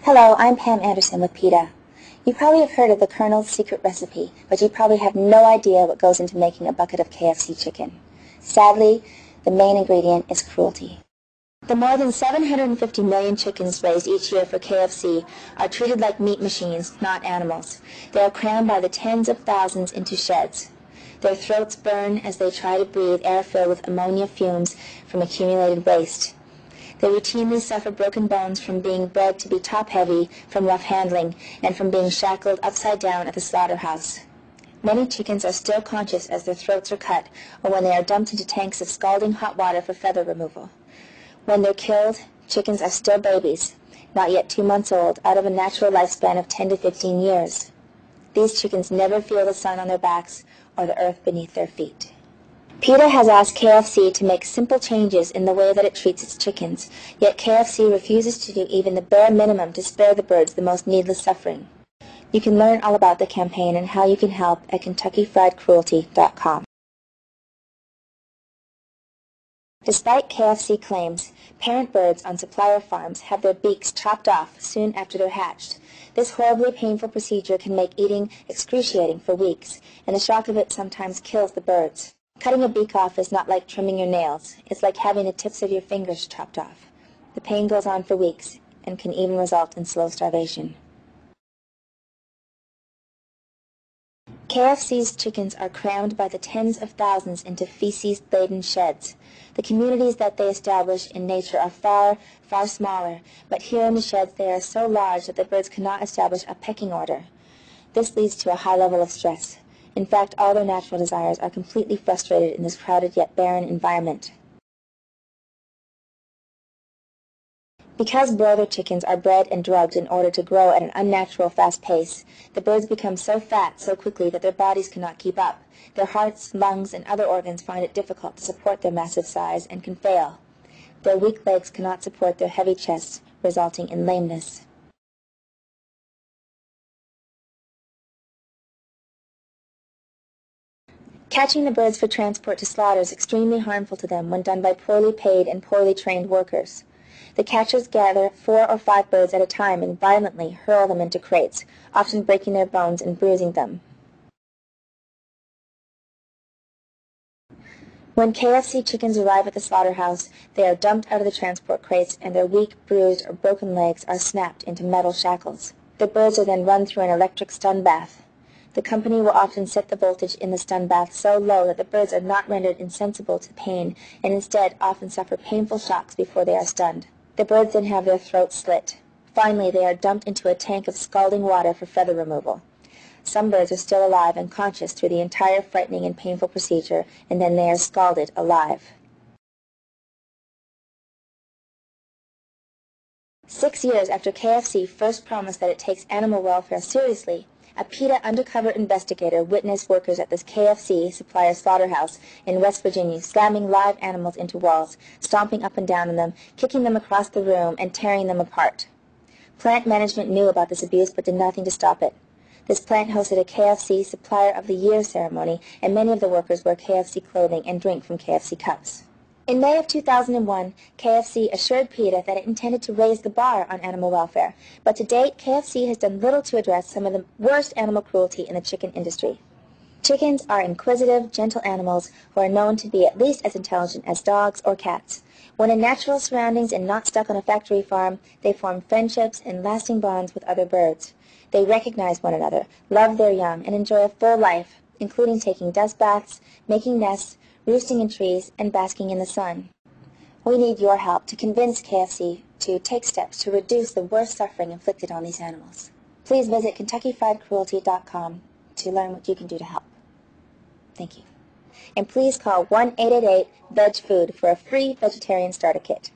Hello, I'm Pam Anderson with PETA. You probably have heard of the Colonel's secret recipe, but you probably have no idea what goes into making a bucket of KFC chicken. Sadly, the main ingredient is cruelty. The more than 750 million chickens raised each year for KFC are treated like meat machines, not animals. They are crammed by the tens of thousands into sheds. Their throats burn as they try to breathe air filled with ammonia fumes from accumulated waste. They routinely suffer broken bones from being bred to be top-heavy from rough handling and from being shackled upside down at the slaughterhouse. Many chickens are still conscious as their throats are cut or when they are dumped into tanks of scalding hot water for feather removal. When they're killed, chickens are still babies, not yet 2 months old, out of a natural lifespan of 10 to 15 years. These chickens never feel the sun on their backs or the earth beneath their feet. PETA has asked KFC to make simple changes in the way that it treats its chickens, yet KFC refuses to do even the bare minimum to spare the birds the most needless suffering. You can learn all about the campaign and how you can help at KentuckyFriedCruelty.com. Despite KFC claims, parent birds on supplier farms have their beaks chopped off soon after they're hatched. This horribly painful procedure can make eating excruciating for weeks, and the shock of it sometimes kills the birds. Cutting a beak off is not like trimming your nails. It's like having the tips of your fingers chopped off. The pain goes on for weeks and can even result in slow starvation. KFC's chickens are crammed by the tens of thousands into feces-laden sheds. The communities that they establish in nature are far, far smaller, but here in the sheds they are so large that the birds cannot establish a pecking order. This leads to a high level of stress. In fact, all their natural desires are completely frustrated in this crowded yet barren environment. Because broiler chickens are bred and drugged in order to grow at an unnatural fast pace, the birds become so fat so quickly that their bodies cannot keep up. Their hearts, lungs, and other organs find it difficult to support their massive size and can fail. Their weak legs cannot support their heavy chests, resulting in lameness. Catching the birds for transport to slaughter is extremely harmful to them when done by poorly paid and poorly trained workers. The catchers gather 4 or 5 birds at a time and violently hurl them into crates, often breaking their bones and bruising them. When KFC chickens arrive at the slaughterhouse, they are dumped out of the transport crates and their weak, bruised, or broken legs are snapped into metal shackles. The birds are then run through an electric stun bath. The company will often set the voltage in the stun bath so low that the birds are not rendered insensible to pain and instead often suffer painful shocks before they are stunned. The birds then have their throats slit. Finally, they are dumped into a tank of scalding water for feather removal. Some birds are still alive and conscious through the entire frightening and painful procedure, and then they are scalded alive. 6 years after KFC first promised that it takes animal welfare seriously, a PETA undercover investigator witnessed workers at this KFC supplier slaughterhouse in West Virginia slamming live animals into walls, stomping up and down on them, kicking them across the room, and tearing them apart. Plant management knew about this abuse but did nothing to stop it. This plant hosted a KFC Supplier of the Year ceremony, and many of the workers wear KFC clothing and drink from KFC cups. In May of 2001, KFC assured PETA that it intended to raise the bar on animal welfare, but to date, KFC has done little to address some of the worst animal cruelty in the chicken industry. Chickens are inquisitive, gentle animals who are known to be at least as intelligent as dogs or cats. When in natural surroundings and not stuck on a factory farm, they form friendships and lasting bonds with other birds. They recognize one another, love their young, and enjoy a full life, including taking dust baths, making nests, roosting in trees, and basking in the sun. We need your help to convince KFC to take steps to reduce the worst suffering inflicted on these animals. Please visit KentuckyFriedCruelty.com to learn what you can do to help. Thank you. And please call 1-888-VEG-FOOD for a free vegetarian starter kit.